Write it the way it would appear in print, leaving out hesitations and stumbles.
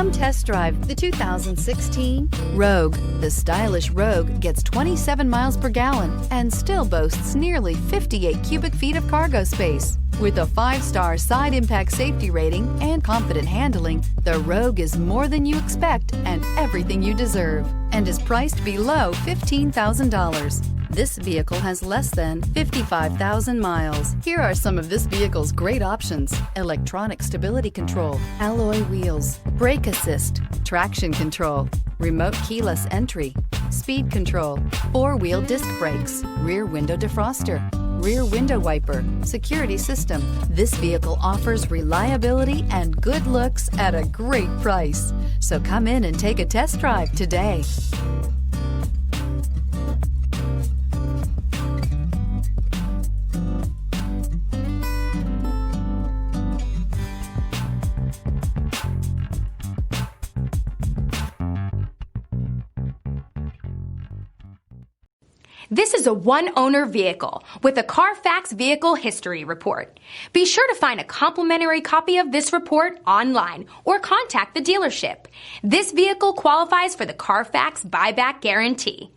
Come test drive the 2016 Rogue. The stylish Rogue gets 27 miles per gallon and still boasts nearly 58 cubic feet of cargo space. With a 5-star side impact safety rating and confident handling, the Rogue is more than you expect and everything you deserve, and is priced below $15,000. This vehicle has less than 55,000 miles. Here are some of this vehicle's great options: electronic stability control, alloy wheels, brake assist, traction control, remote keyless entry, speed control, 4-wheel disc brakes, rear window defroster, rear window wiper, security system. This vehicle offers reliability and good looks at a great price. So come in and take a test drive today. This is a one-owner vehicle with a Carfax Vehicle History Report. Be sure to find a complimentary copy of this report online or contact the dealership. This vehicle qualifies for the Carfax Buyback Guarantee.